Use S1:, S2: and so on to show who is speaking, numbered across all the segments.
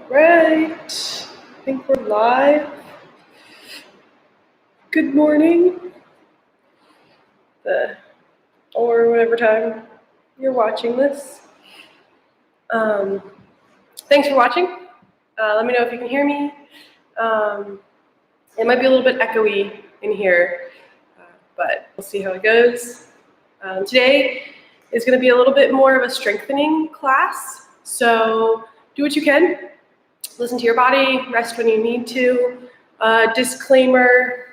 S1: Right. I think we're live. Good morning. Or whatever time you're watching this. Thanks for watching. Let me know if you can hear me. It might be a little bit echoey in here, but we'll see how it goes. Today is going to be a little bit more of a strengthening class, so do what you can. Listen to your body, rest when you need to. Disclaimer,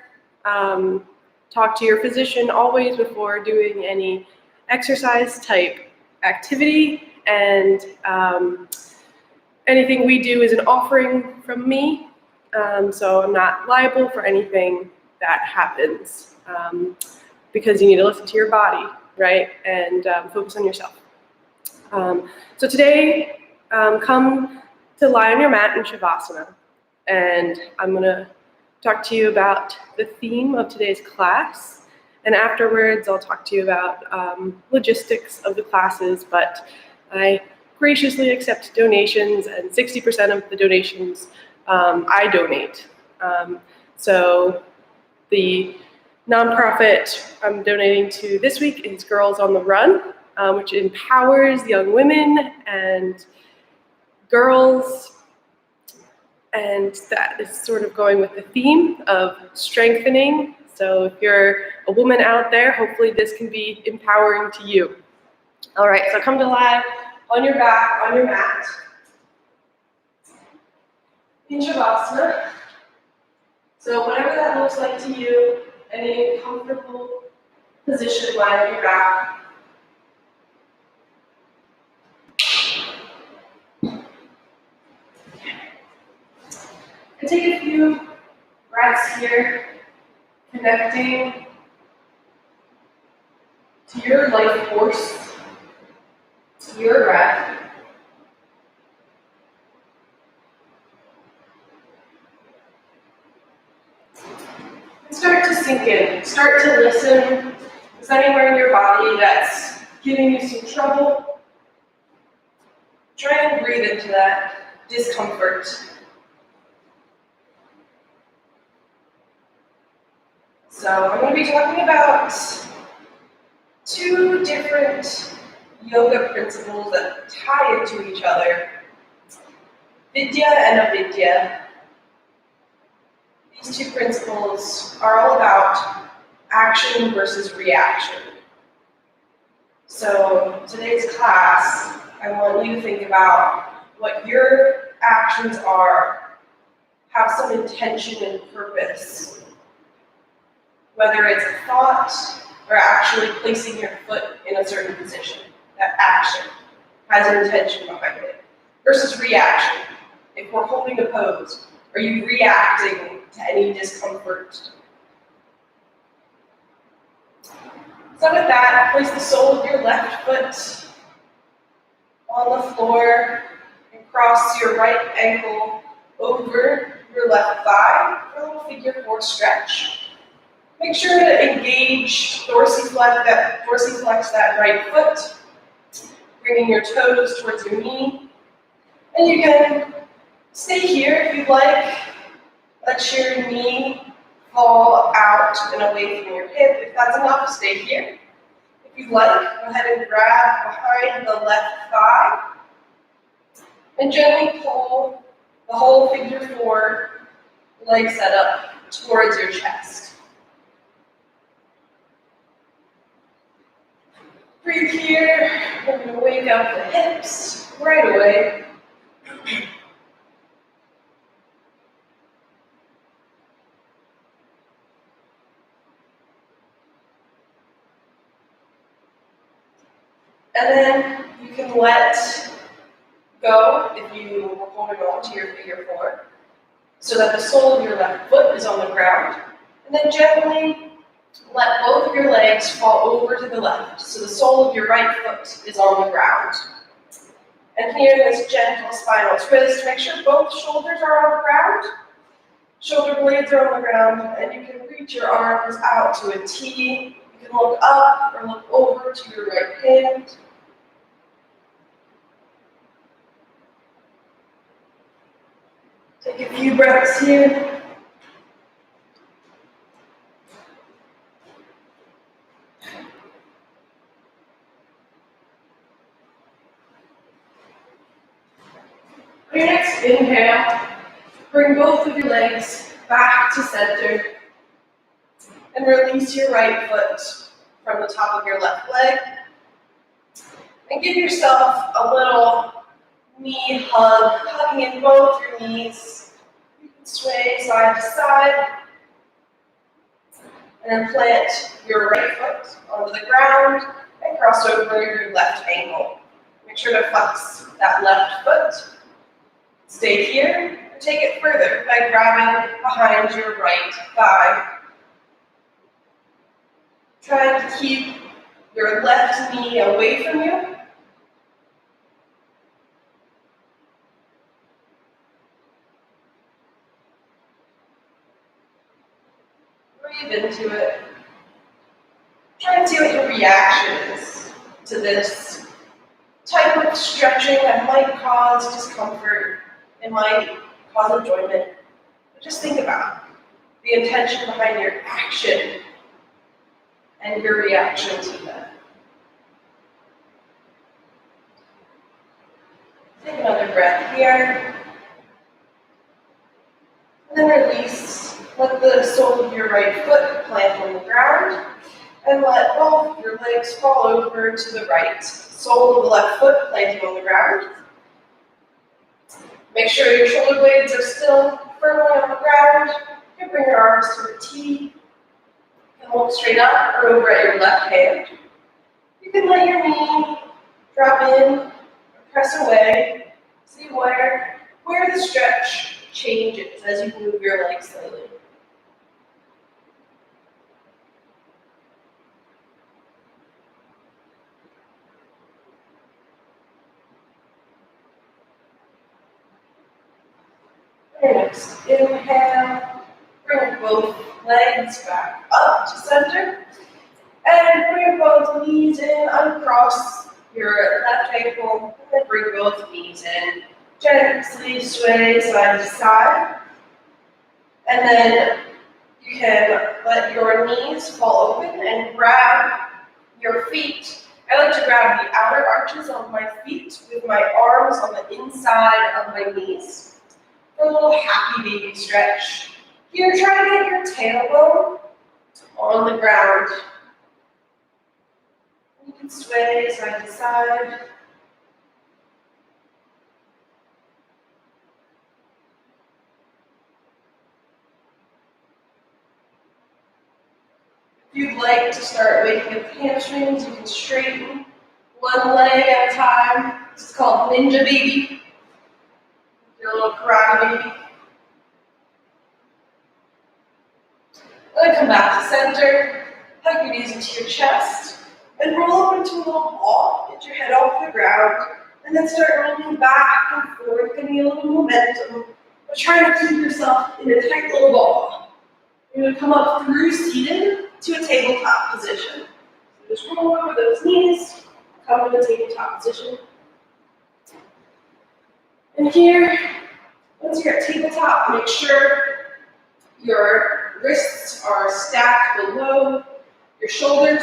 S1: talk to your physician always before doing any exercise type activity, and anything we do is an offering from me, so I'm not liable for anything that happens, because you need to listen to your body, right, and focus on yourself. So today, come to lie on your mat in Shavasana, and I'm going to talk to you about the theme of today's class, and afterwards I'll talk to you about logistics of the classes, but I graciously accept donations, and 60% of the donations I donate. So the nonprofit I'm donating to this week is Girls on the Run, which empowers young women and girls, and that is sort of going with the theme of strengthening. So if you're a woman out there, hopefully this can be empowering to you. All right, so come to lie on your back, on your mat, in Shavasana. So whatever that looks like to you, any comfortable position, lie on your back. And take a few breaths here, connecting to your life force, to your breath. And start to sink in. Start to listen. Is there anywhere in your body that's giving you some trouble? Try and breathe into that discomfort. So I'm going to be talking about two different yoga principles that tie into each other, Vidya and Avidya. These two principles are all about action versus reaction. So today's class, I want you to think about what your actions are, have some intention and purpose. Whether it's a thought or actually placing your foot in a certain position, that action has an intention behind it. Versus reaction. If we're holding a pose, are you reacting to any discomfort? So with that, place the sole of your left foot on the floor and cross your right ankle over your left thigh for a little figure four stretch. Make sure to engage, dorsiflex that right foot, bringing your toes towards your knee. And you can stay here if you'd like. Let your knee fall out and away from your hip. If that's enough, stay here. If you'd like, go ahead and grab behind the left thigh and gently pull the whole figure four leg set up towards your chest. Breathe here. We're going to wake up the hips right away. And then you can let go if you were holding on to your figure four, so that the sole of your left foot is on the ground. And then gently let both of your legs fall over to the left, so the sole of your right foot is on the ground. And here, this gentle spinal twist, make sure both shoulders are on the ground, shoulder blades are on the ground, and you can reach your arms out to a T. You can look up or look over to your right hand. Take a few breaths here. On your next inhale, bring both of your legs back to center and release your right foot from the top of your left leg. And give yourself a little knee hug, hugging in both your knees. You can sway side to side. And then plant your right foot onto the ground and cross over your left ankle. Make sure to flex that left foot. Stay here, and take it further by grabbing behind your right thigh. Try to keep your left knee away from you. Breathe into it. Try and see what your reaction is to this type of stretching that might cause discomfort. It might cause enjoyment. But just think about the intention behind your action and your reaction to that. Take another breath here. And then release. Let the sole of your right foot plant on the ground. And let both your legs fall over to the right. Sole of the left foot planting on the ground. Make sure your shoulder blades are still firmly on the ground. You can bring your arms to a T. And look straight up or over at your left hand. You can let your knee drop in, or press away. See where the stretch changes as you move your legs slightly. Next, inhale, bring both legs back up to center, and bring both knees in, uncross your left ankle, and then bring both knees in. Gently sway side to side, and then you can let your knees fall open and grab your feet. I like to grab the outer arches of my feet with my arms on the inside of my knees. For a little happy baby stretch. Here, try to get your tailbone on the ground. You can sway side to side. If you'd like to start waking up the hamstrings, you can straighten one leg at a time. This is called Ninja Baby. Your little karate baby. Then come back to center, hug your knees into your chest, and roll up into a little ball. Get your head off the ground, and then start rolling back and forth, giving you a little momentum. But try to keep yourself in a tight little ball. You're going to come up through seated to a tabletop position. So just roll over those knees, come to the tabletop position. And here, once you're at tabletop, make sure your wrists are stacked below your shoulders,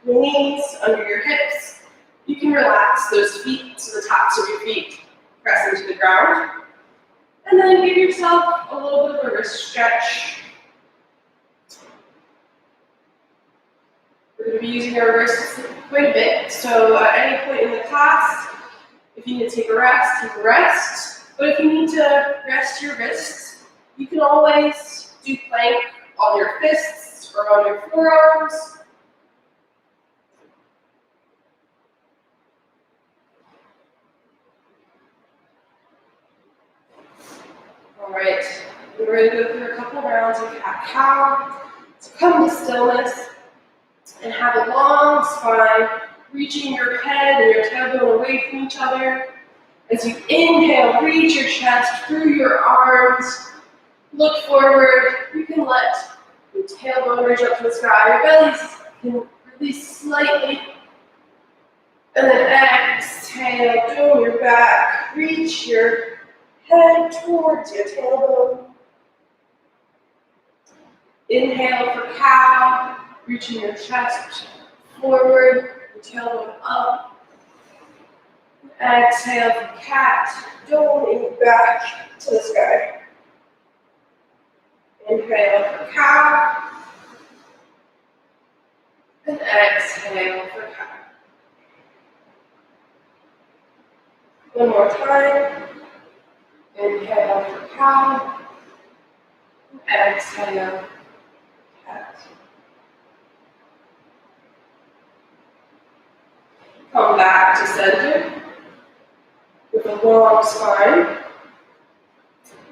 S1: your knees, under your hips. You can relax those feet so the tops of your feet press into the ground. And then give yourself a little bit of a wrist stretch. We're going to be using our wrists quite a bit, so at any point in the class, if you need to take a rest, take a rest. But if you need to rest your wrists, you can always do plank on your fists or on your forearms. All right, we're ready to go through a couple rounds of cat-cow. So come to stillness and have a long spine, reaching your head and your tailbone away from each other. As you inhale, reach your chest through your arms. Look forward. You can let your tailbone reach up to the sky. Your belly can release slightly. And then exhale, dome your back. Reach your head towards your tailbone. Inhale for cow, reaching your chest forward, your tailbone up. Exhale for cat, dome back to the sky. Inhale for cow. And exhale for cow. One more time. Inhale for cow. Exhale, cat. Come back to center with a long spine.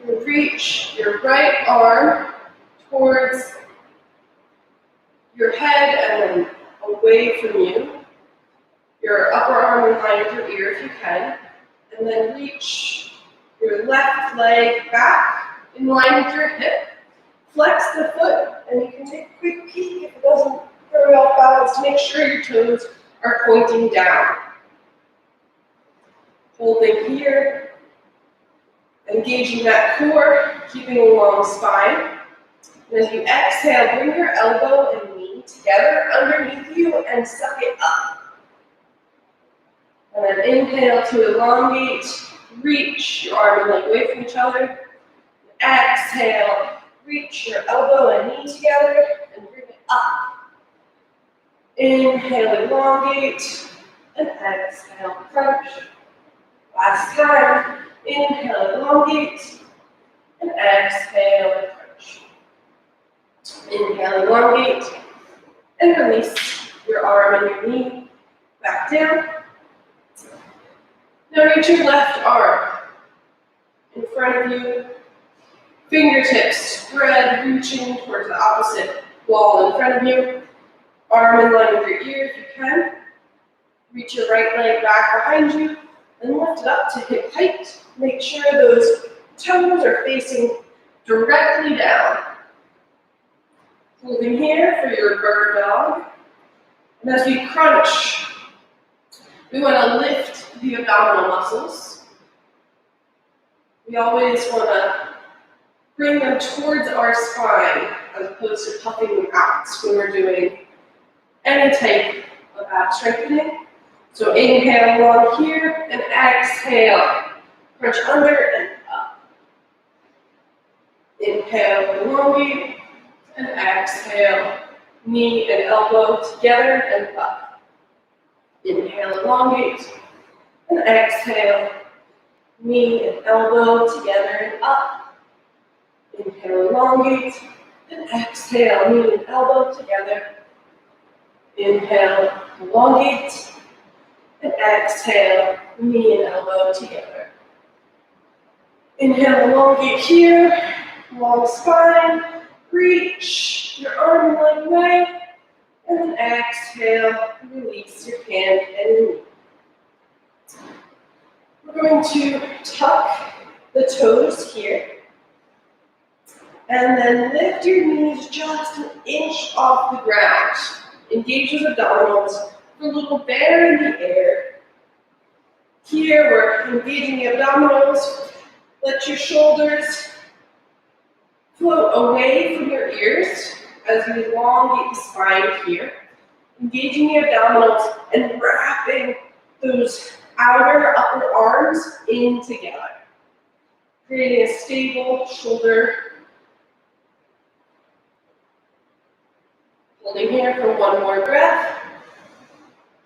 S1: You reach your right arm towards your head and then away from you. Your upper arm in line with your ear if you can. And then reach your left leg back in line with your hip. Flex the foot, and you can take a quick peek if it doesn't throw you off balance to make sure your toes are pointing down. Holding here, engaging that core, keeping a long spine. And as you exhale, bring your elbow and knee together underneath you and suck it up. And then inhale to elongate, reach your arm and leg away from each other. Exhale, reach your elbow and knee together and bring it up. Inhale, elongate, and exhale, crunch. Last time, inhale, elongate, and exhale, crunch. Inhale, elongate, and release your arm and your knee back down. Now reach your left arm in front of you. Fingertips spread, reaching towards the opposite wall in front of you. Arm in line with your ear if you can. Reach your right leg back behind you and lift it up to hip height. Make sure those toes are facing directly down. Holding here for your bird dog. And as we crunch, we want to lift the abdominal muscles. We always want to bring them towards our spine as opposed to puffing them out when we're doing any type of ab strengthening. So inhale long here and exhale. Crunch under and up. Inhale, elongate, and exhale. Knee and elbow together and up. Inhale, elongate, and exhale. Knee and elbow together and up. Inhale, elongate, and exhale, knee and elbow together. Inhale, elongate, and exhale, knee and elbow together. Inhale, elongate here, long spine, reach your arm and leg away, and then exhale, release your hand and knee. We're going to tuck the toes here. And then lift your knees just an inch off the ground. Engage those abdominals for a little bear in the air. Here we're engaging the abdominals. Let your shoulders float away from your ears as you elongate the spine here. Engaging the abdominals and wrapping those outer upper arms in together. Creating a stable shoulder. Holding here for one more breath.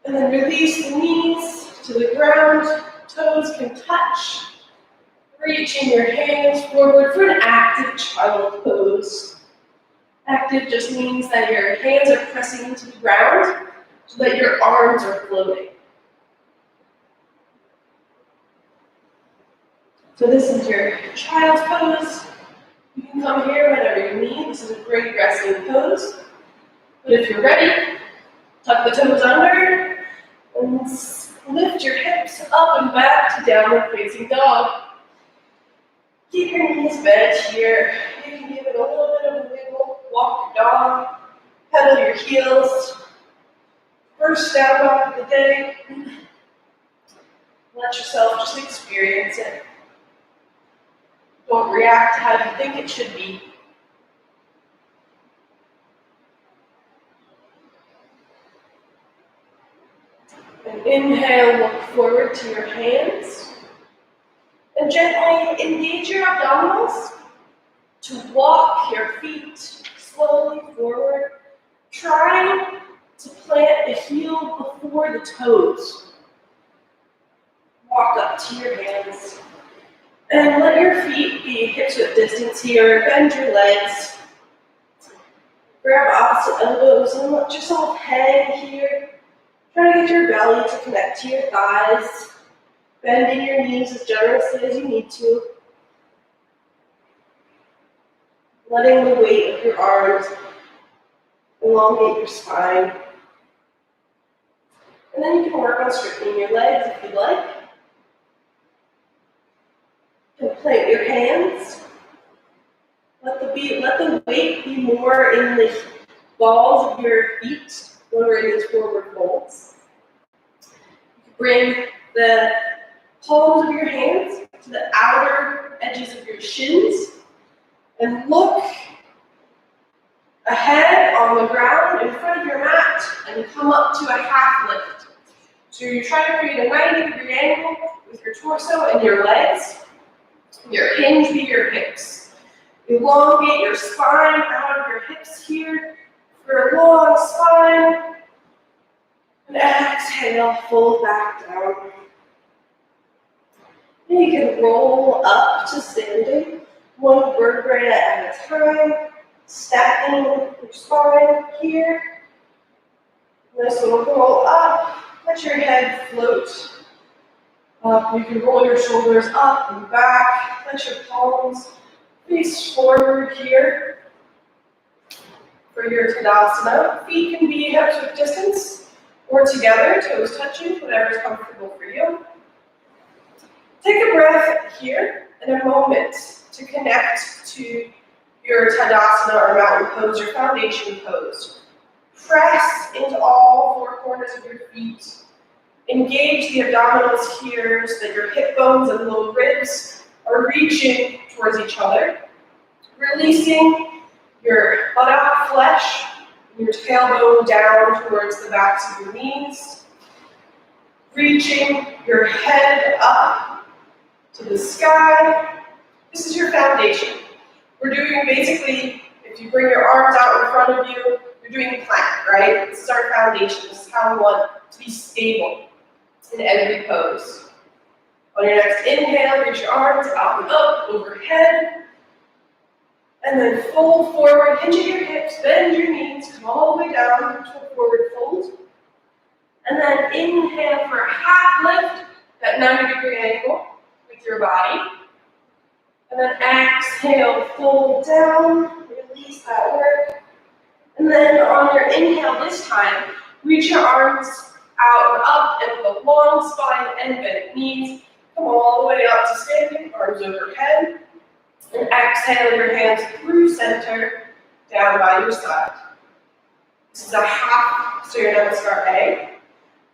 S1: And then release the knees to the ground. Toes can touch. Reaching your hands forward for an active child pose. Active just means that your hands are pressing into the ground so that your arms are floating. So this is your child's pose. You can come here whenever you need. This is a great resting pose. But if you're ready, tuck the toes under and lift your hips up and back to downward facing dog. Keep your knees bent here. You can give it a little bit of a wiggle. Walk your dog. Pedal your heels. First down dog of the day. Let yourself just experience it. Don't react to how you think it should be. And inhale, look forward to your hands. And gently engage your abdominals to walk your feet slowly forward. Try to plant the heel before the toes. Walk up to your hands. And let your feet be hips width distance here. Bend your legs. Grab opposite elbows and let yourself hang here. Try to get your belly to connect to your thighs. Bending your knees as generously as you need to. Letting the weight of your arms elongate your spine. And then you can work on straightening your legs if you'd like. You can plant your hands. Let the weight be more in the balls of your feet when we're in these forward folds. You can bring the palms of your hands to the outer edges of your shins and look ahead on the ground in front of your mat and come up to a half lift. So you're trying to create a 90-degree angle with your torso and your legs. Your hinge be your hips. Elongate your spine out of your hips here for a long spine. And exhale, fold back down. And you can roll up to standing, one vertebrae at a time, stacking your spine here. This will roll up, let your head float up. You can roll your shoulders up and back, let your palms face forward here. For your Tadasana, feet can be hips width distance or together, toes touching, whatever is comfortable for you. Take a breath here in a moment to connect to your Tadasana or mountain pose, your foundation pose. Press into all four corners of your feet. Engage the abdominals here so that your hip bones and low ribs are reaching towards each other. Releasing your buttock flesh, your tailbone down towards the backs of your knees. Reaching your head up to the sky. This is your foundation. We're doing basically, if you bring your arms out in front of you, you're doing a plank, right? This is our foundation. This is how we want to be stable in every pose. On your next inhale, reach your arms out and up, overhead. And then fold forward, hinge at your hips, bend your knees, come all the way down to a forward fold. And then inhale for a half lift, that 90-degree angle with your body. And then exhale, fold down, release that work. And then on your inhale this time, reach your arms out and up and with a long spine and bent knees. Come all the way up to standing, arms overhead. And exhale your hands through center, down by your side. This is a half Surya Namaskar A.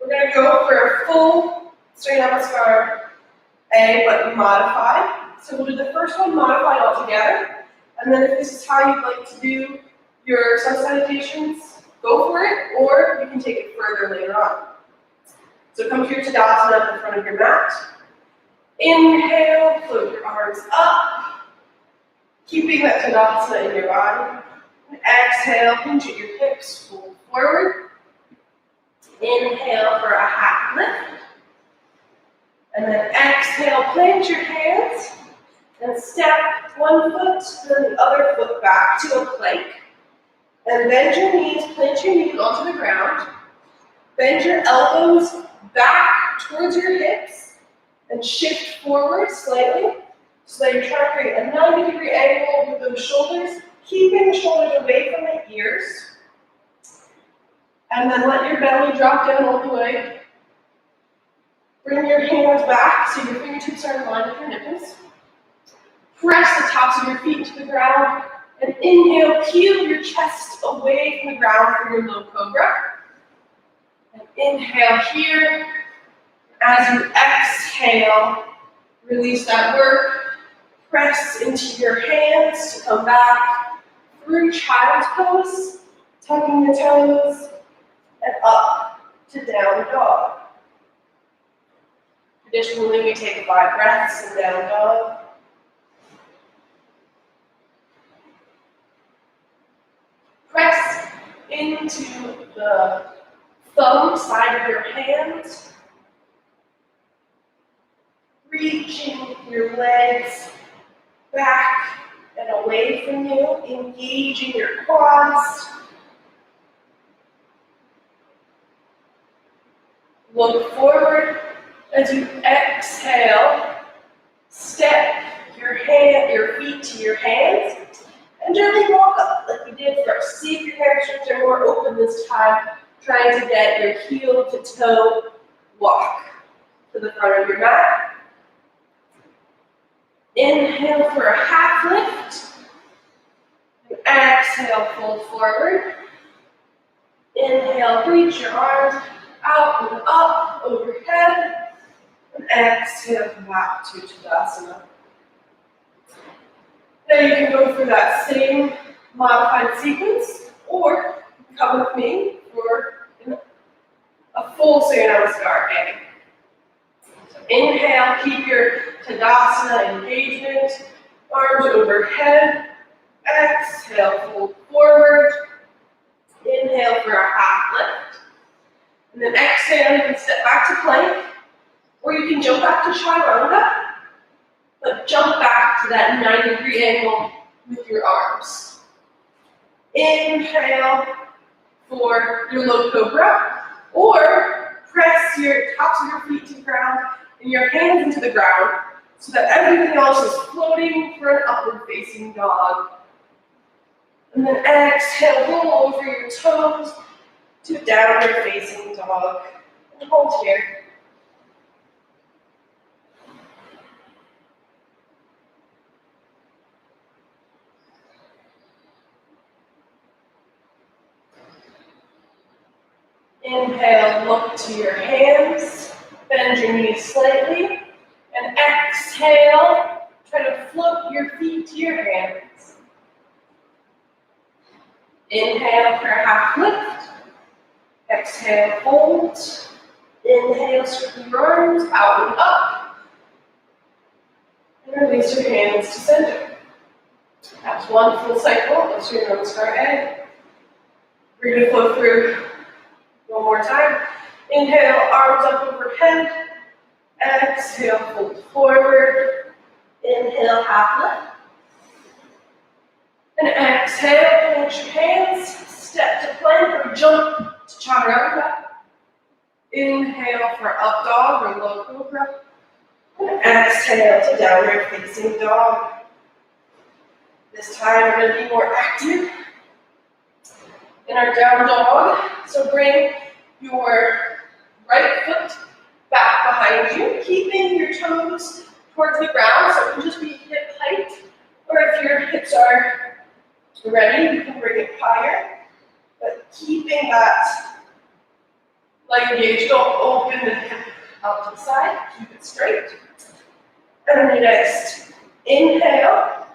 S1: We're going to go for a full Surya Namaskar A, but modified. So we'll do the first one modified all together. And then if this is how you'd like to do your sun salutations, go for it, or you can take it further later on. So come to your Tadasana in front of your mat. Inhale, float your arms up. Keeping that Tadasana in your body. And exhale, hinge at your hips, fold forward. Inhale for a half lift. And then exhale, plant your hands. And step one foot, then the other foot back to a plank. And bend your knees, plant your knees onto the ground. Bend your elbows back towards your hips. And shift forward slightly. So that you're trying to create a 90-degree angle with those shoulders, keeping the shoulders away from the ears. And then let your belly drop down all the way. Bring your hands back so your fingertips are in line with your nipples. Press the tops of your feet to the ground. And inhale, peel your chest away from the ground for your low cobra. And inhale here. As you exhale, release that work. Press into your hands to come back through child's pose, tucking the toes, and up to down dog. Additionally, we take 5 breaths in down dog. Press into the thumb side of your hands, reaching your legs back and away from you, engaging your quads. Look forward as you exhale. Step your feet to your hands and gently walk up like we did first. See if your hamstrings are more open this time, trying to get your heel to toe walk to the front of your mat. Inhale for a half lift. And exhale, fold forward. Inhale, reach your arms out and up overhead. And exhale, come back to Tadasana. Now you can go through that same modified sequence, or come with me for a full Surya Namaskar A. So inhale, keep your Tadasana engagement, arms overhead. Exhale, fold forward. Inhale for a half lift. And then exhale, you can step back to plank, or you can jump back to Chaturanga, but jump back to that 90-degree angle with your arms. Inhale for your low cobra, or press your tops of your feet to the ground and your hands into the ground so that everything else is floating for an upward facing dog. And then exhale, roll over your toes to downward facing dog. And hold here. Inhale, look to your hands, bend your knees slightly, and exhale, try to float your feet to your hands. Inhale for a half lift, exhale, hold, inhale, circle your arms out and up, and release your hands to center. That's one full cycle of Surya Namaskar A. We're going to flow through one more time. Inhale, arms up overhead. Exhale, fold forward. Inhale, half lift. And exhale, plant your hands. Step to plank or jump to Chaturanga. Inhale for up dog or low cobra. And exhale to downward facing dog. This time we're going to be more active in our down dog. So bring your right foot back behind you, keeping your toes towards the ground, so it can just be hip height. Or if your hips are ready, you can bring it higher. But keeping that leg engaged, don't open the hip out to the side, keep it straight. And then next, inhale.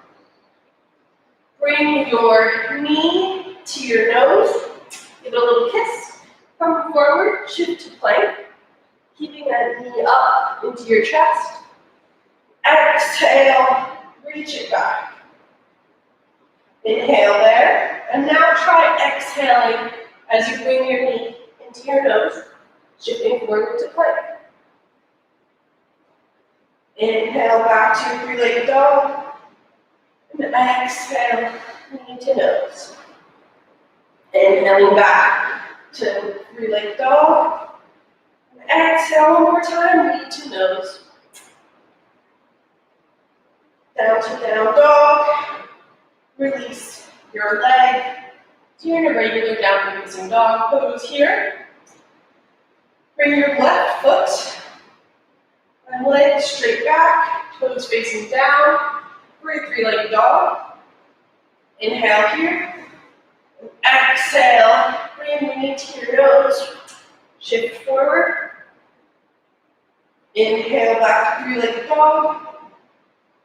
S1: Bring your knee to your nose, give it a little kiss, come forward, shift to plank, keeping that knee up into your chest. Exhale, reach it back. Inhale there, and now try exhaling as you bring your knee into your nose, shifting forward to plank. Inhale back to three-legged dog. And exhale, knee to nose. Inhaling back to three-legged dog. And exhale one more time, knee to nose. Down to down dog. Release your leg. So you're in a regular downward facing dog pose here. Bring your left foot and leg straight back, toes facing down. For a three-legged dog. Inhale here. And exhale, bring your knee to your nose. Shift forward. Inhale back to three-legged dog.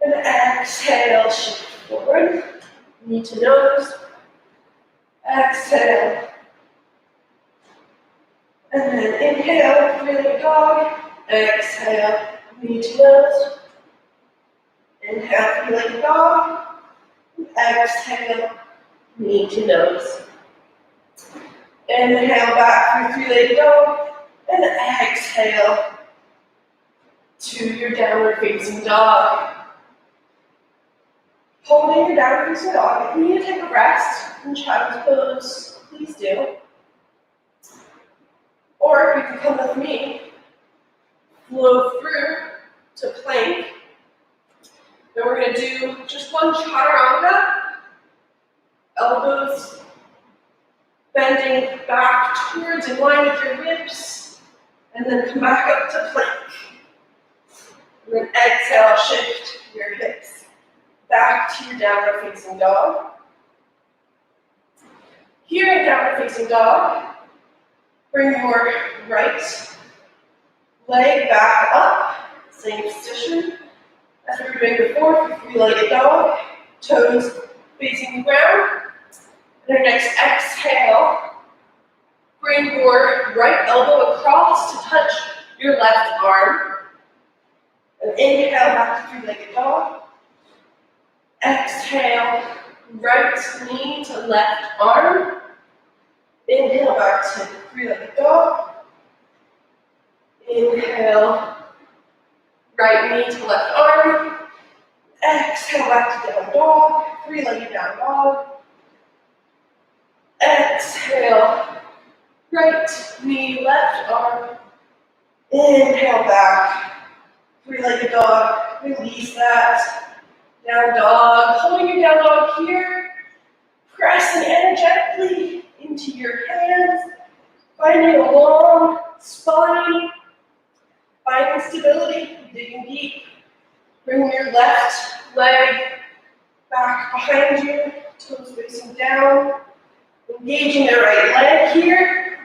S1: And exhale, shift forward. Knee to nose. Exhale. And then inhale, three-legged dog. Exhale, knee to nose. Inhale, three-legged dog. Exhale, knee to nose. Inhale back through three-legged dog. And exhale to your downward facing dog. Holding your downward facing dog. If you need to take a rest in child's pose, please do. Or you can come with me, flow through to plank. Then we're going to do just one chaturanga. Elbows bending back towards in line with your ribs. And then come back up to plank. And then exhale, shift your hips back to your downward facing dog. Here in downward facing dog, bring your right leg back up, same position as we were doing before, for three-legged dog, toes facing the ground. And our next exhale, bring your right elbow across to touch your left arm. And inhale back to three-legged dog. Exhale, right knee to left arm. Inhale back to three-legged dog. Inhale, right knee to left arm. Exhale back to down dog, three-legged down dog. Exhale, right knee, left arm. Inhale back, three-legged dog. Release that. Down dog. Holding your down dog here. Pressing energetically into your hands. Finding a long spine. Finding stability. Digging deep. Bring your left leg back behind you. Toes facing down. Engaging the right leg here.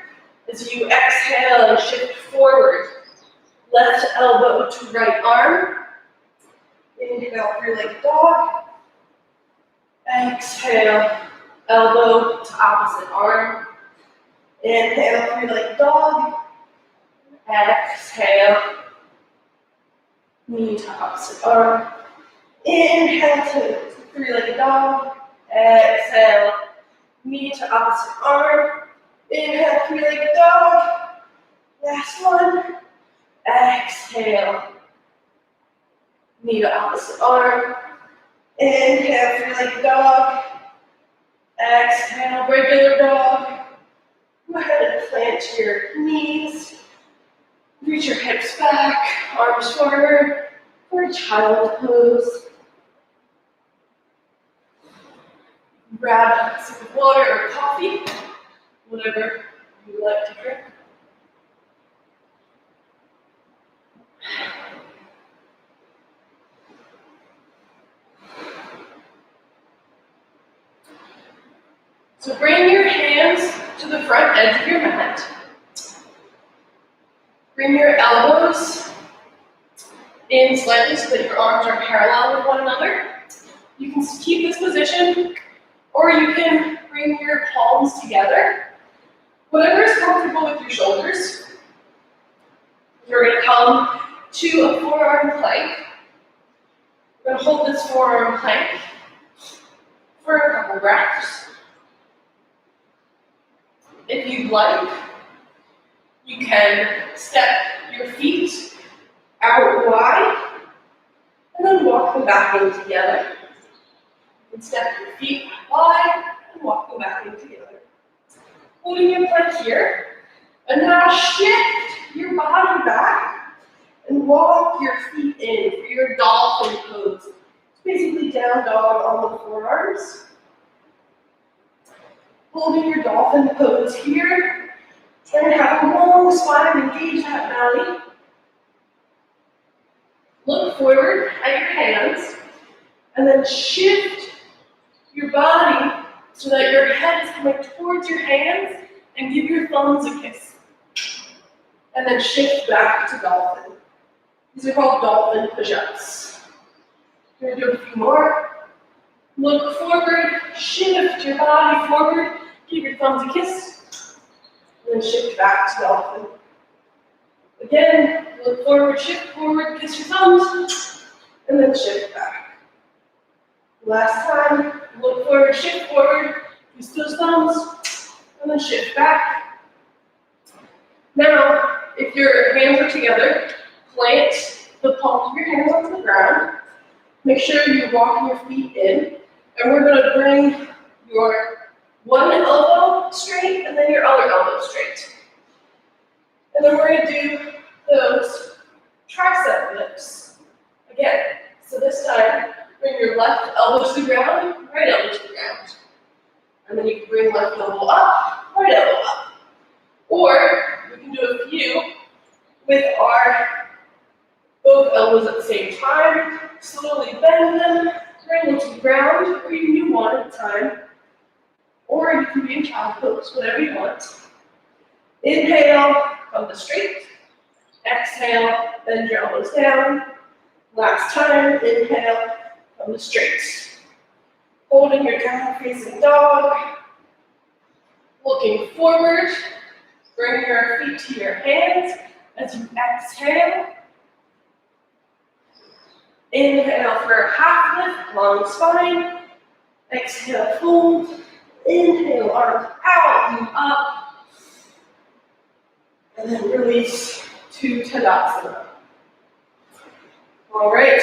S1: As you exhale and shift forward. Left elbow to right arm. Inhale, three-legged dog. Exhale, elbow to opposite arm. Inhale, three-legged dog. Exhale, knee to opposite arm. Inhale to three-legged dog. Exhale, knee to opposite arm. Inhale, three-legged dog. Last one. Exhale, knee to opposite arm. Inhale, three-legged dog. Exhale, regular dog. Go ahead and plant your knees. Reach your hips back, arms forward for a child pose. Grab a sip of water or coffee, whatever you like to drink. So bring your hands to the front edge of your mat. Bring your elbows in slightly so that your arms are parallel with one another. You can keep this position, or you can bring your palms together. Whatever is comfortable with your shoulders. We're going to come to a forearm plank. We're going to hold this forearm plank for a couple breaths. If you'd like, you can step your feet out wide and then walk them back in together. You can step your feet wide and walk them back in together. Holding your plank here, and now shift your body back and walk your feet in for your dolphin pose. It's basically down dog on the forearms. Holding your dolphin pose here. Try to have a long spine, engage that belly. Look forward at your hands, and then shift your body so that your head is coming towards your hands, and give your thumbs a kiss. And then shift back to dolphin. These are called dolphin push-ups. We're gonna do a few more. Look forward, shift your body forward, give your thumbs a kiss, and then shift back to dolphin. Again, look forward, shift forward, kiss your thumbs, and then shift back. Last time, look forward, shift forward, kiss those thumbs, and then shift back. Now, if your hands are together, plant the palms of your hands onto the ground. Make sure you're walking your feet in, and we're going to bring your one elbow straight and then your other elbow straight. And then we're going to do those tricep lifts. Again, so this time, bring your left elbow to the ground, right elbow to the ground. And then you can bring left elbow up, right elbow up. Or we can do a few with our both elbows at the same time. Slowly bend them, bring them to the ground, or you can do one at a time. Or you can be in child pose, whatever you want. Inhale, come to straight. Exhale, bend your elbows down. Last time, inhale, come to straight. Holding your down facing dog. Looking forward. Bring your feet to your hands as you exhale. Inhale for a half lift, long spine. Exhale, fold. Inhale, arms out and up. And then release to Tadasana. All right,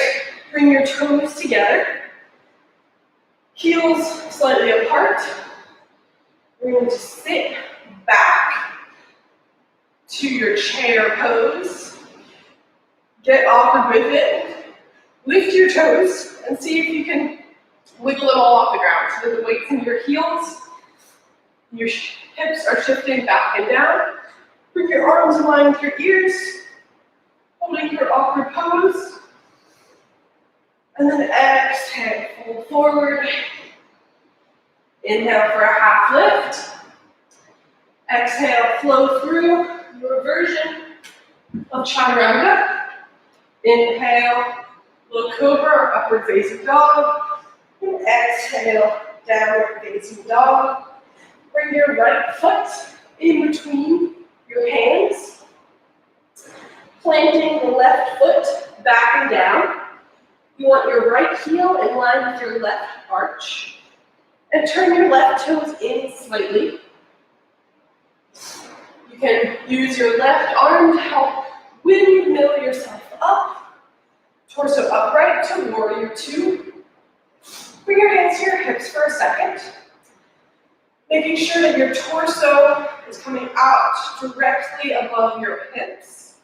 S1: bring your toes together. Heels slightly apart. We're going to sit back to your chair pose. Get awkward with it. Lift your toes and see if you can wiggle them all off the ground so that the weight's in your heels. Your hips are shifting back and down. Bring your arms in line with your ears, holding your awkward pose. And then exhale, fold forward. Inhale for a half lift. Exhale, flow through your version of Chaturanga. Inhale, look over, upward facing dog. And exhale, downward facing dog. Bring your right foot in between your hands. Planting the left foot back and down. You want your right heel in line with your left arch. And turn your left toes in slightly. You can use your left arm to help windmill yourself up. Torso upright to warrior two. Bring your hands to your hips for a second. Making sure that your torso is coming out directly above your hips.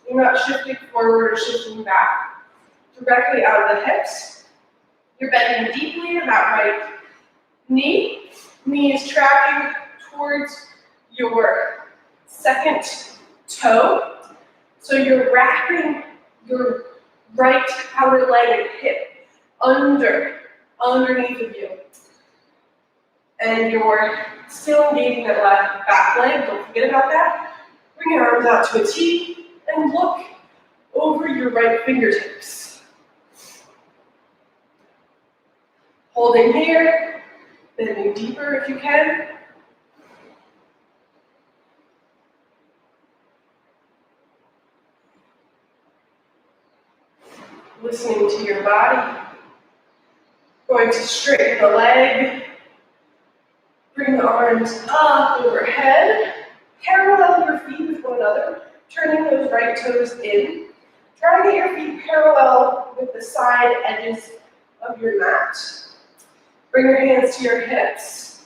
S1: You're not shifting forward or shifting back. Directly out of the hips. You're bending deeply in that right knee. Knee is tracking towards your second toe. So you're wrapping your right outer leg and hip underneath of you. And you're still engaging that left back leg, don't forget about that. Bring your arms out to a T and look over your right fingertips. Holding here, bending deeper if you can. Listening to your body. Going to straighten the leg. Bring the arms up overhead. Parallel your feet with one another. Turning those right toes in. Try to get your feet parallel with the side edges of your mat. Bring your hands to your hips.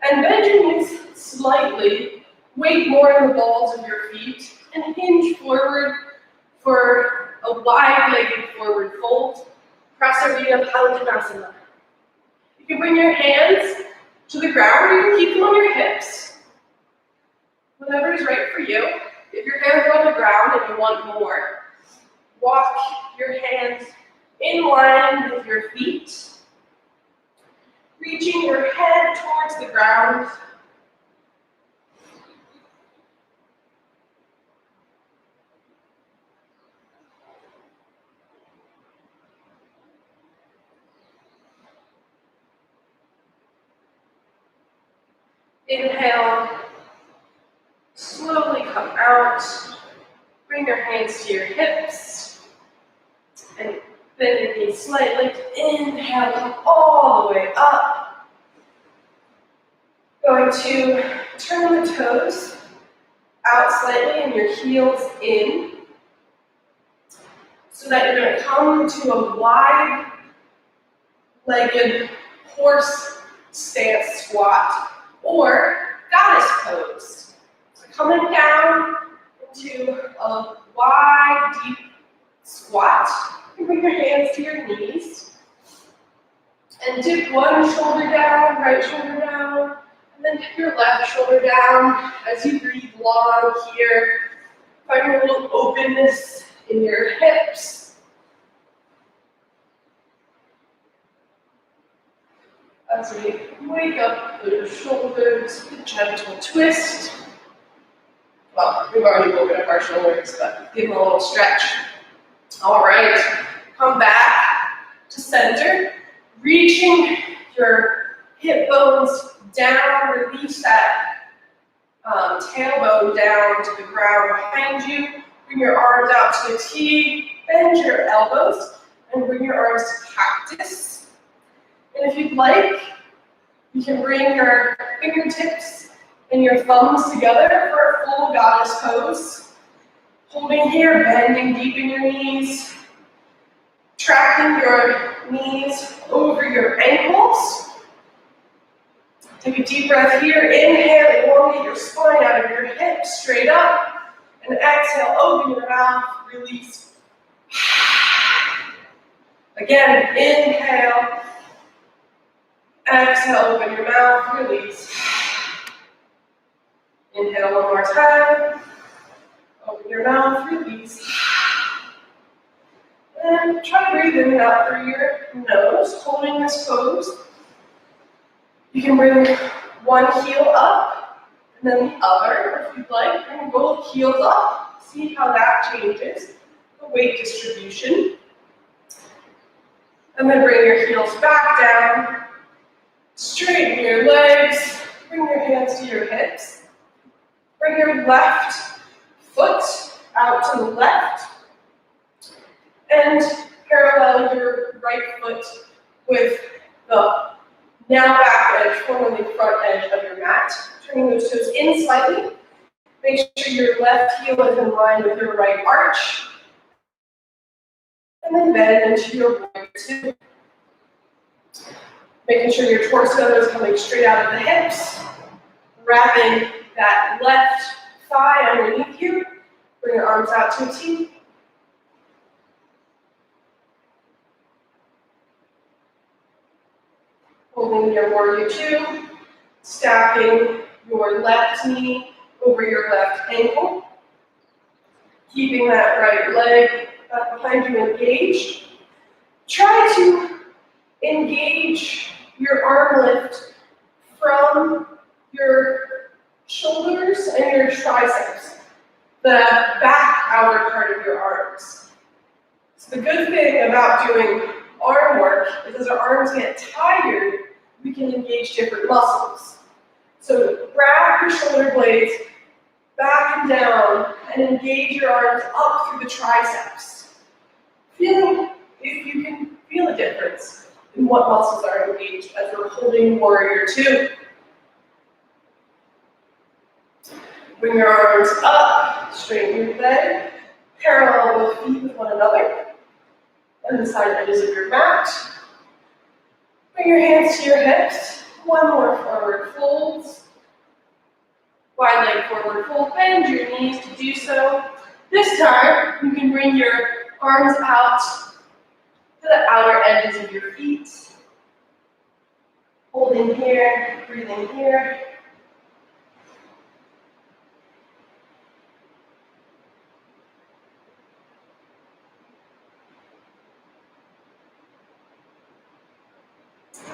S1: And bend your knees slightly. Weight more in the balls of your feet. And hinge forward for a wide-legged forward fold. Prasarita Paladinasana. You can bring your hands to the ground, or you can keep them on your hips. Whatever is right for you. If your hands are on the ground and you want more, walk your hands in line with your feet. Reaching your head towards the ground. Inhale, slowly come out. Bring your hands to your hips and bend your knees slightly. Inhale, come all the way up. Going to turn the toes out slightly and your heels in, so that you're going to come to a wide-legged horse stance squat or goddess pose. So coming down into a wide, deep squat. You bring your hands to your knees and dip one shoulder down, right shoulder down, and then dip your left shoulder down as you breathe long here. Find a little openness in your hips. As we wake up the shoulders, a gentle twist. Well, we've already woken up our shoulders, but give them a little stretch. All right, come back to center, reaching your hip bones down, release that tailbone down to the ground behind you. Bring your arms out to a T, bend your elbows, and bring your arms to cactus. And if you'd like, you can bring your fingertips and your thumbs together for a full goddess pose. Holding here, bending deep in your knees, tracking your knees over your ankles. Take a deep breath here. Inhale, elongate your spine out of your hips, straight up. And exhale, open your mouth, release. Again, inhale. Exhale, open your mouth, release. Inhale one more time. Open your mouth, release. And try to breathe in and out through your nose, holding this pose. You can bring one heel up, and then the other, if you'd like. Bring both heels up. See how that changes the weight distribution. And then bring your heels back down. Straighten your legs. Bring your hands to your hips. Bring your left foot out to the left. And parallel your right foot with the now back edge, formerly front edge of your mat. Turning those toes in slightly. Make sure your left heel is in line with your right arch. And then bend into your right two. Making sure your torso is coming straight out of the hips. Wrapping that left thigh underneath you. Bring your arms out to a T. Holding your warrior two. Stacking your left knee over your left ankle. Keeping that right leg up behind you engaged. Try to engage your arm lift from your shoulders and your triceps, the back outer part of your arms. So the good thing about doing arm work is as our arms get tired, we can engage different muscles. So grab your shoulder blades back and down and engage your arms up through the triceps. Feel if you can feel a difference in what muscles are engaged as we're holding warrior two. Bring your arms up, straighten your leg, parallel both feet with one another, and the side edges of your mat. Bring your hands to your hips, one more forward folds. Wide leg forward fold, bend your knees to do so. This time, you can bring your arms out to the outer edges of your feet. Holding here, breathing here.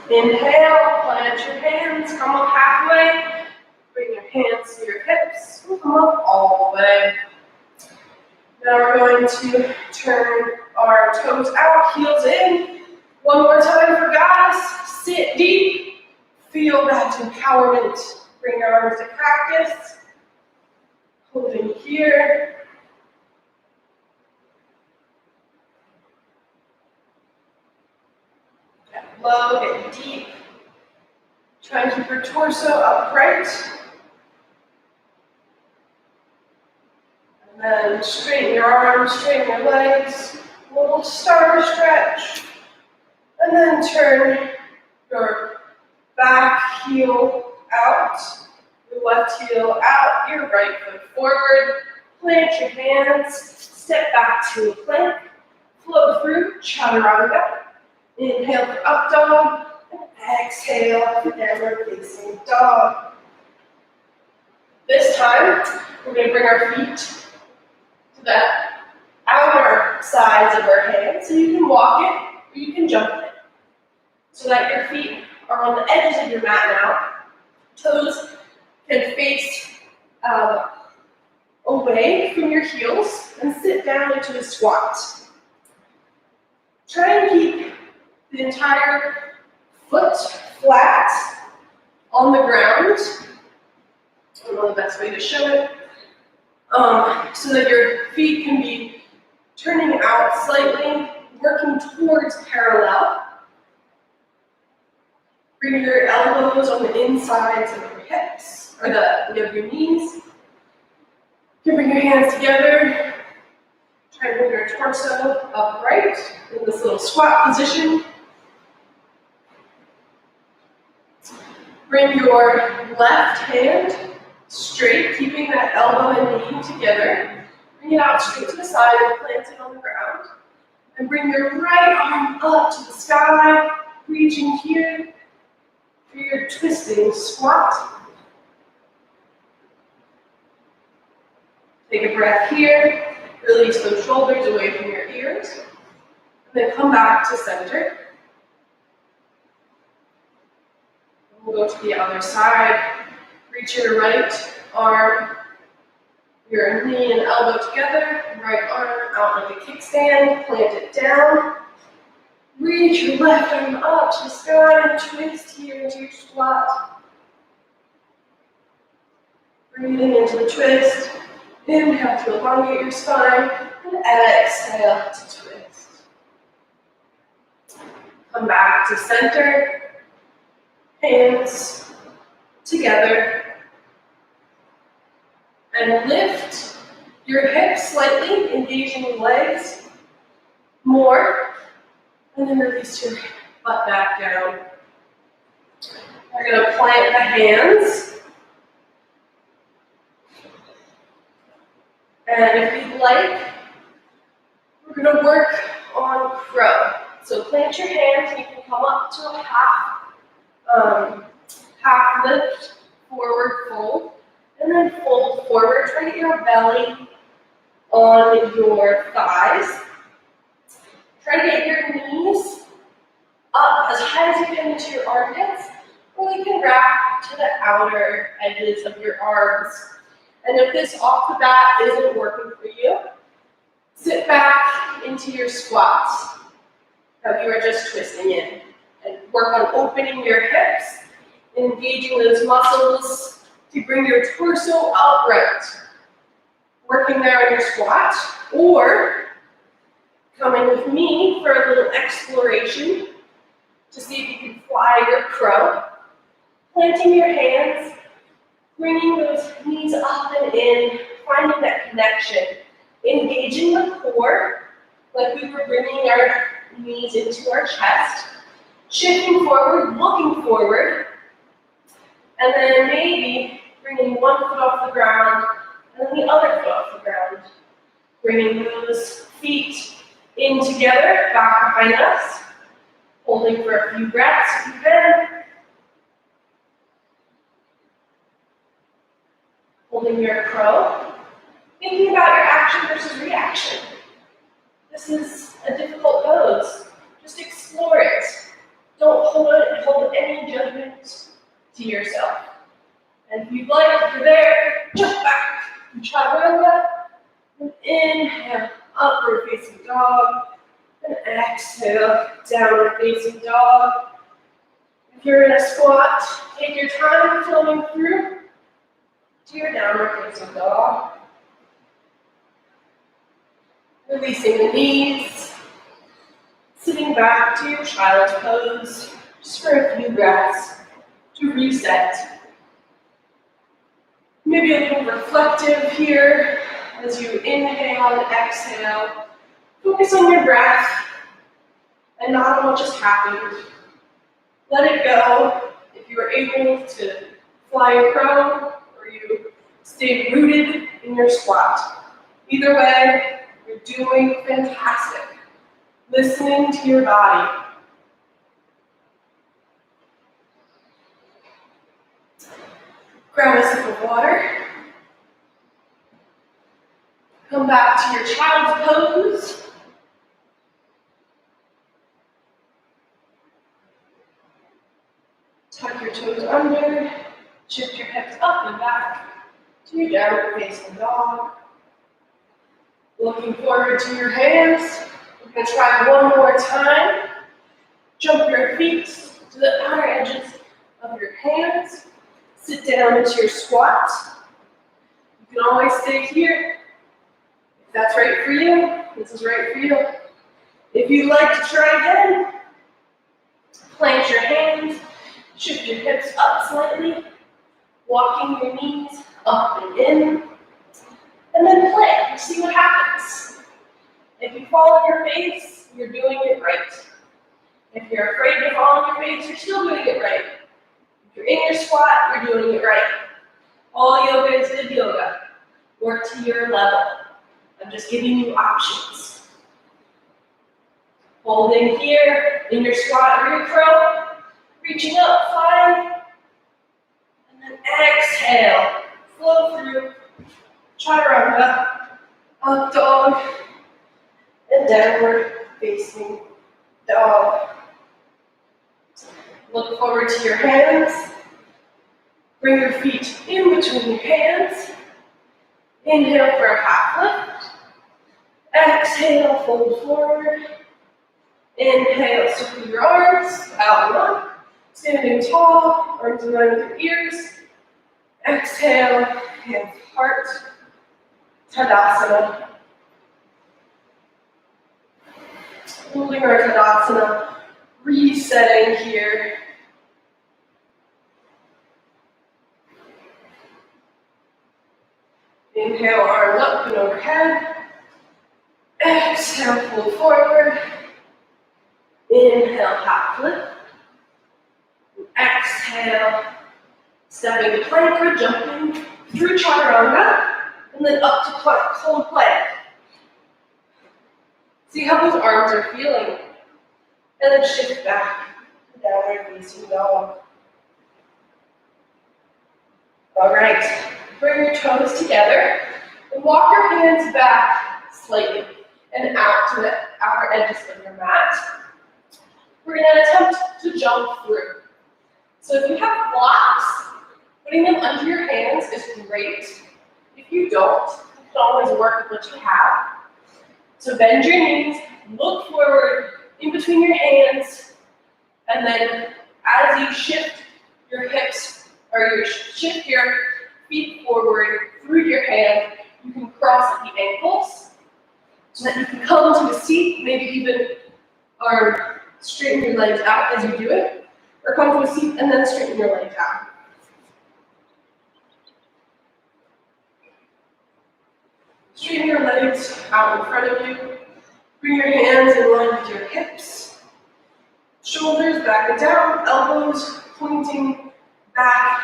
S1: Inhale, plant your hands, come up halfway. Bring your hands to your hips, and come up all the way. Now we're going to turn our toes out, heels in. One more time for guys. Sit deep. Feel that empowerment Bring your arms to cactus. Holding here. Get low, get deep. Try and keep your torso upright. And then straighten your arms, straighten your legs. A little star stretch. And then turn your back heel out, your left heel out, your right foot forward. Plant your hands, step back to a plank, flow through chaturanga. Inhale for up dog, and exhale for downward facing dog. This time, we're going to bring our feet to the outer sides of our hands, so you can walk it or you can jump it, so that your feet are on the edges of your mat now. Toes can face away from your heels and sit down into a squat. Try and keep the entire foot flat on the ground. I don't know the best way to show it. So that your feet can be turning out slightly, working towards parallel. Bring your elbows on the insides of your hips, or of your knees. You can bring your hands together. Try to bring your torso upright in this little squat position. Bring your left hand straight, keeping that elbow and knee together. Bring it out straight to the side and plant it on the ground. And bring your right arm up to the sky, reaching here for your twisting squat. Take a breath here, release those shoulders away from your ears, and then come back to center. We'll go to the other side. Reach your right arm, your knee and elbow together, right arm out like a kickstand, plant it down. Reach your left arm up to the sky and twist here into your squat. Breathing into the twist. Inhale to elongate your spine, and exhale to twist. Come back to center. Hands together. And lift your hips slightly, engaging the legs more. And then release your butt back down. We're going to plant the hands. And if you'd like, we're going to work on crow. So plant your hands and you can come up to a half lift, forward fold, and then fold forward. Try to get your belly on your thighs. Try to get your knees up as high as you can into your armpits, or you can wrap to the outer edges of your arms. And if this off the bat isn't working for you, sit back into your squats that you are just twisting in. And work on opening your hips, engaging those muscles to bring your torso upright. Working there in your squat, or coming with me for a little exploration to see if you can fly your crow. Planting your hands, bringing those knees up and in, finding that connection. Engaging the core, like we were bringing our knees into our chest. Shifting forward, looking forward. And then maybe bringing one foot off the ground, and then the other foot off the ground. Bringing those feet in together, back behind us. Holding for a few breaths if you can. Holding your crow. Thinking about your action versus reaction. This is a difficult pose. Just explore it. Don't hold any judgment to yourself. And if you'd like, if you're there, jump back to chaturanga. And inhale, upward facing dog. And exhale, downward facing dog. If you're in a squat, take your time flowing through to your downward facing dog. Releasing the knees, sitting back to your child's pose, just for a few breaths to reset. Maybe a little reflective here as you inhale and exhale. Focus on your breath and not on what just happened. Let it go. If you are able to fly in prone or you stay rooted in your squat. Either way, you're doing fantastic. Listening to your body. Grab a sip of water. Come back to your child's pose. Tuck your toes under. Shift your hips up and back to your downward facing dog. Looking forward to your hands. We're going to try one more time. Jump your feet to the outer edges of your hands. Sit down into your squat. You can always stay here. If that's right for you, this is right for you. If you'd like to try again, plant your hands, shift your hips up slightly, walking your knees up and in, and then play. See what happens. If you fall on your face, you're doing it right. If you're afraid to fall on your face, you're still doing it right. If you're in your squat, you're doing it right. All yoga is good yoga. Work to your level. I'm just giving you options. Holding here in your squat or your crow, reaching up, flying, and then exhale, flow through, chaturanga, up dog, and downward facing dog. Look forward to your hands. Bring your feet in between your hands. Inhale for a half lift. Exhale, fold forward. Inhale, circle your arms, out and up. Standing tall, arms in line with your ears. Exhale, hands heart. Tadasana. Holding our Tadasana, resetting here. Inhale, arms up and overhead. Exhale, pull forward. Inhale, half lift. Exhale, stepping to plank or jumping through chaturanga, and then up to plank, cold plank. See how those arms are feeling, and then shift back to downward facing dog. All right, bring your toes together, and walk your hands back slightly, and out to the outer edges of your mat. We're going to attempt to jump through. So if you have blocks, putting them under your hands is great. If you don't, you can always work with what you have. So bend your knees, look forward in between your hands, and then as you shift your hips, or shift your feet forward through your hand, you can cross at the ankles, so that you can come to a seat, maybe even straighten your legs out as you do it, or come to a seat and then straighten your legs out. Straighten your legs out in front of you. Bring your hands in line with your hips. Shoulders back and down, elbows pointing back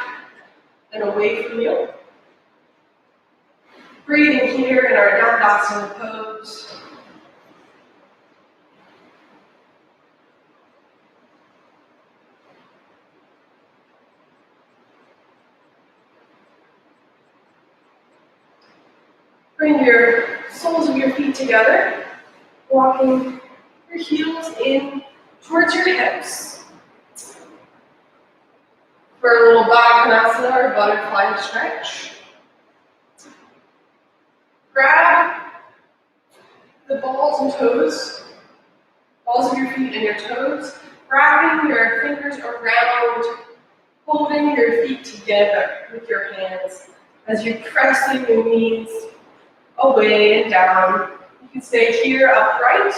S1: and away from you. Breathing here in our Dandasana pose. Bring your soles of your feet together, walking your heels in towards your hips. For a little Baddha or butterfly stretch. Grab the balls of your feet and your toes wrapping your fingers around, holding your feet together with your hands as you're pressing your knees away and down. You can stay here upright.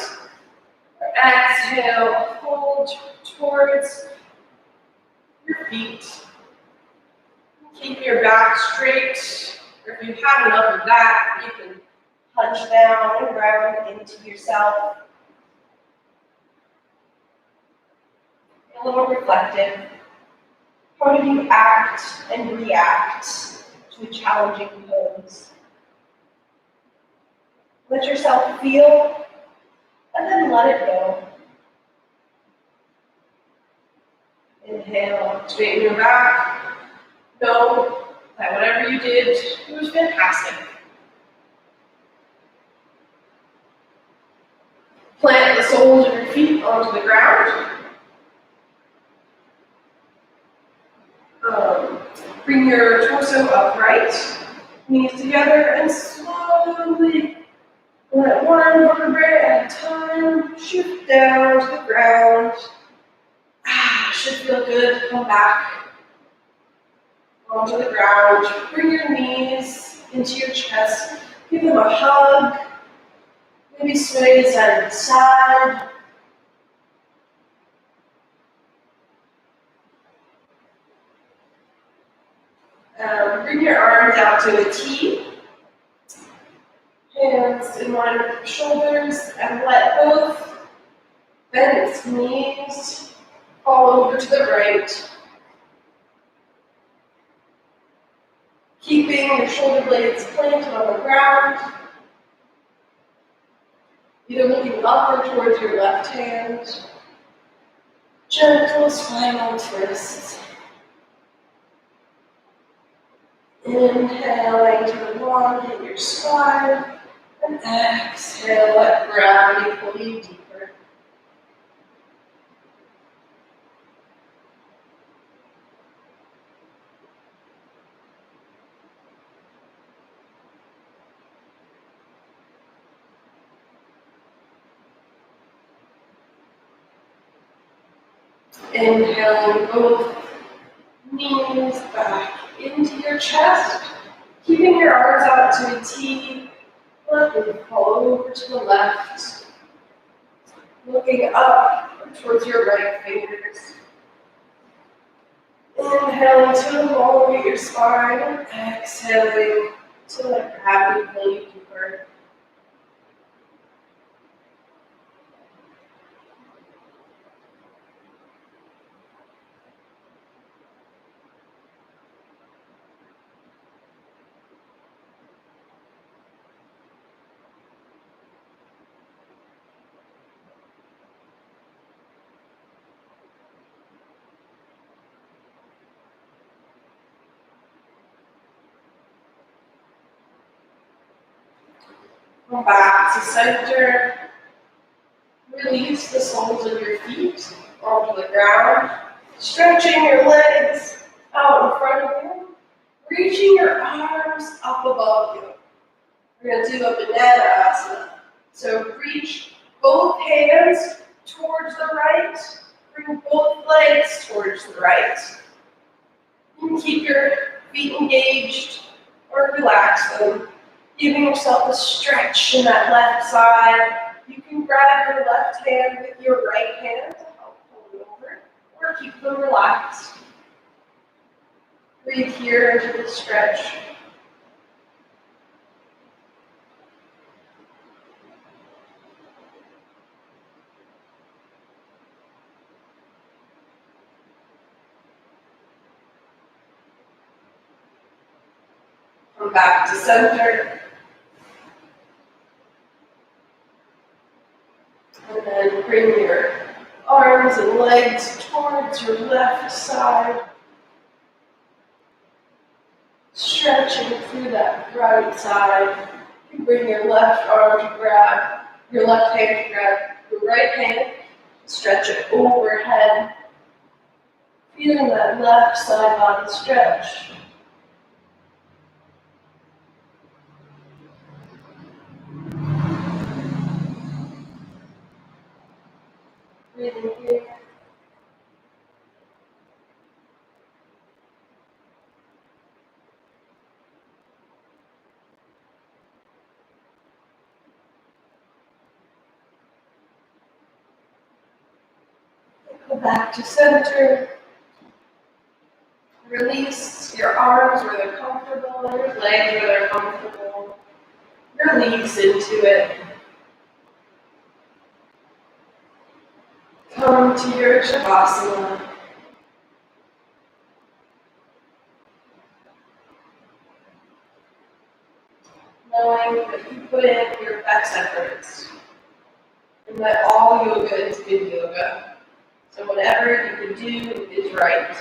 S1: Exhale, fold towards your feet. Keep your back straight, or if you have enough of that, you can punch down and ground into yourself. A little reflective. How do you act and react to a challenging pose? Let yourself feel, and then let it go. Inhale, straighten your back. Know that whatever you did, it was fantastic. Plant the soles of your feet onto the ground. Bring your torso upright, knees together, and slowly let one vertebrae at a time shift down to the ground. Should feel good. Come back onto the ground. Bring your knees into your chest. Give them a hug. Maybe sway side to side. Bring your arms out to a T. Hands in line with your shoulders, and let both bent knees fall over to the right. Keeping your shoulder blades planted on the ground. Either looking up or towards your left hand. Gentle spinal twists. Inhaling to elongate your spine, and exhale, let gravity pull you deeper. Inhaling both knees back into your chest, keeping your arms out to a T, let them fall over to the left, looking up towards your right fingers. Inhaling to elongate your spine, exhaling to let gravity pull you deeper. Come back to center. Release the soles of your feet onto the ground. Stretching your legs out in front of you. Reaching your arms up above you. We're going to do a banana asana. So reach both hands towards the right. Bring both legs towards the right. You can keep your feet engaged or relax them. Giving yourself a stretch in that left side. You can grab your left hand with your right hand to help pull you over, or keep them relaxed. Breathe here into the stretch. Come back to center. And then bring your arms and legs towards your left side. Stretching through that right side. You bring your left arm to grab, your left hand to grab your right hand. Stretch it overhead. Feeling that left side body stretch. Breathing here Go back to center. Release your arms where they're comfortable, your legs where they're comfortable. Release into it. Come to your Shavasana. Knowing that you put in your best efforts and that all yoga is good yoga. So whatever you can do is right.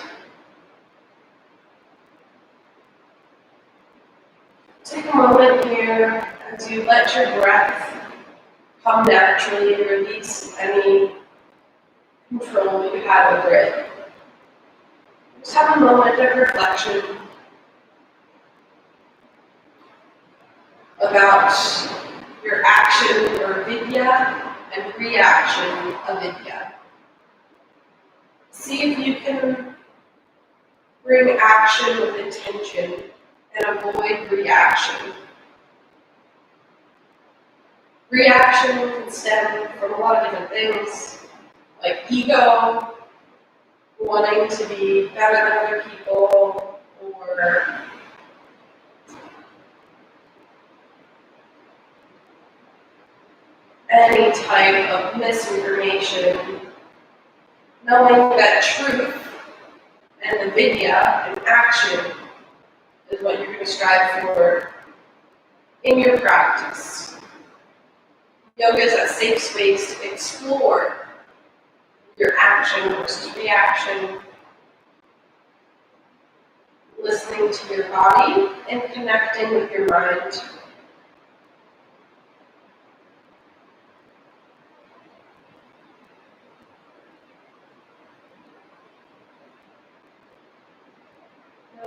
S1: Take a moment here as you let your breath come naturally and release any control you have over it. Just have a moment of reflection about your action or vidya and reaction avidya. See if you can bring action with intention and avoid reaction. Reaction can stem from a lot of different things, like ego, wanting to be better than other people, or any type of misinformation. Knowing that truth and the vidya and action is what you're going to strive for in your practice. Yoga is a safe space to explore your action versus reaction, listening to your body and connecting with your mind.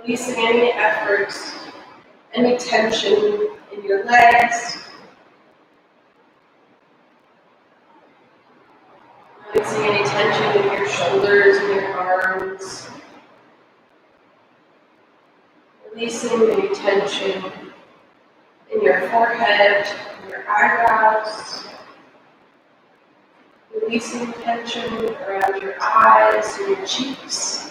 S1: Releasing any efforts, any tension in your legs. Releasing any tension in your shoulders and your arms. Releasing any tension in your forehead, and your eyebrows. Releasing tension around your eyes and your cheeks.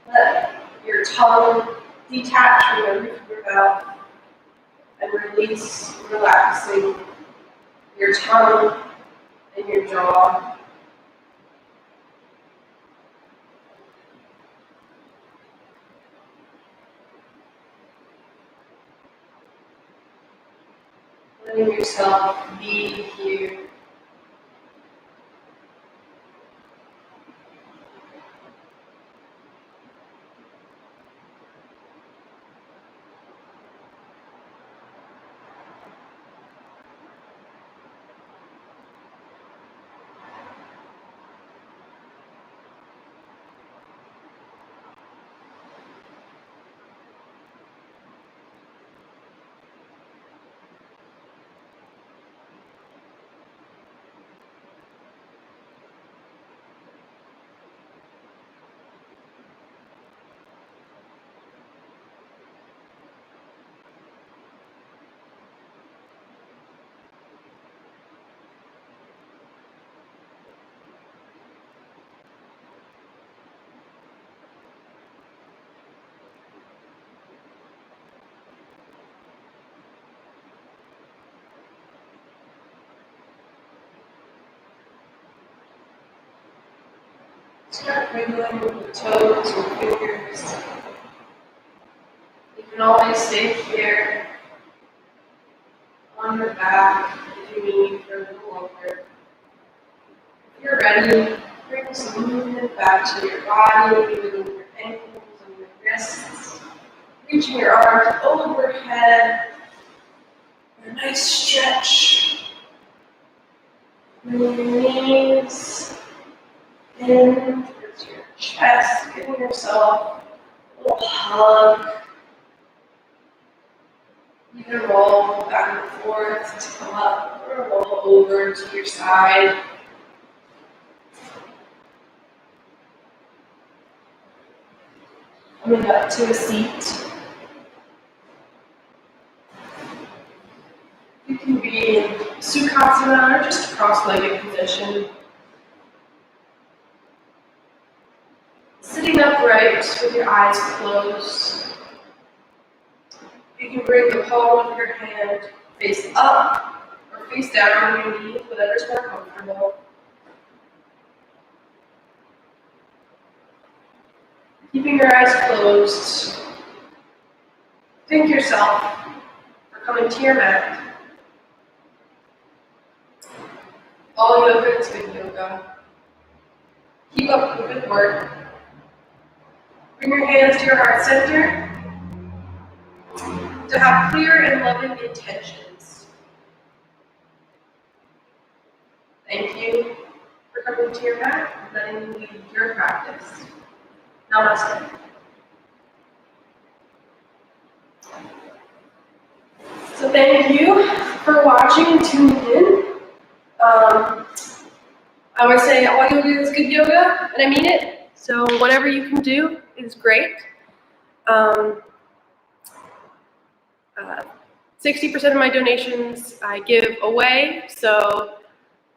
S1: Let your tongue detach from the roof of your mouth and release, relaxing your tongue and your jaw. Letting yourself be here. Start wiggling with the toes and fingers. You can always stay here on your back if you need for a little longer. If you're ready, bring some movement back to your body, wiggling your ankles and your wrists, reaching your arms overhead. A nice stretch. Bring your knees in towards your chest, giving yourself a little hug. You can roll back and forth to come up or roll over to your side. Coming up to a seat. You You can be in Sukhasana or just a cross-legged position. Sitting upright with your eyes closed. You can bring the palm of your hand face up or face down on your knees, whatever's more comfortable. Keeping your eyes closed, thank yourself for coming to your mat. All yoga is good yoga. Keep up the good work. Bring your hands to your heart center to have clear and loving intentions. Thank you for coming to your mat and letting me lead your practice. Namaste. So thank you for watching and tuning in. I always say all yoga is good yoga, and I mean it. So whatever you can do is great. 60% of my donations I give away, so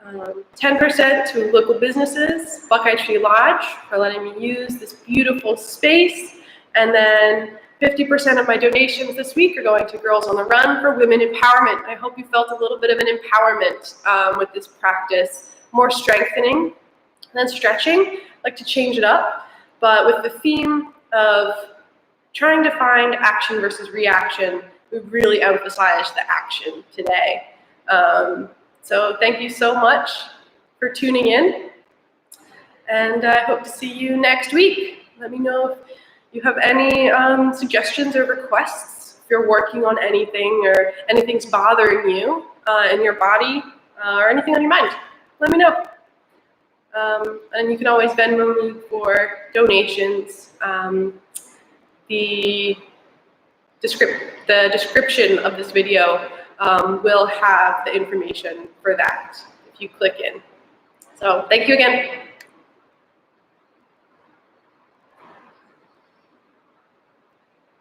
S1: 10% to local businesses, Buckeye Tree Lodge for letting me use this beautiful space, and then 50% of my donations this week are going to Girls on the Run for Women Empowerment. I hope you felt a little bit of an empowerment with this practice, more strengthening than stretching. I like to change it up, but with the theme of trying to find action versus reaction, we really emphasize the action today. So thank you so much for tuning in, and I hope to see you next week. Let me know if you have any suggestions or requests, if you're working on anything or anything's bothering you in your body or anything on your mind. Let me know. And you can always Venmo me for donations. The description of this video will have the information for that if you click in. So thank you again.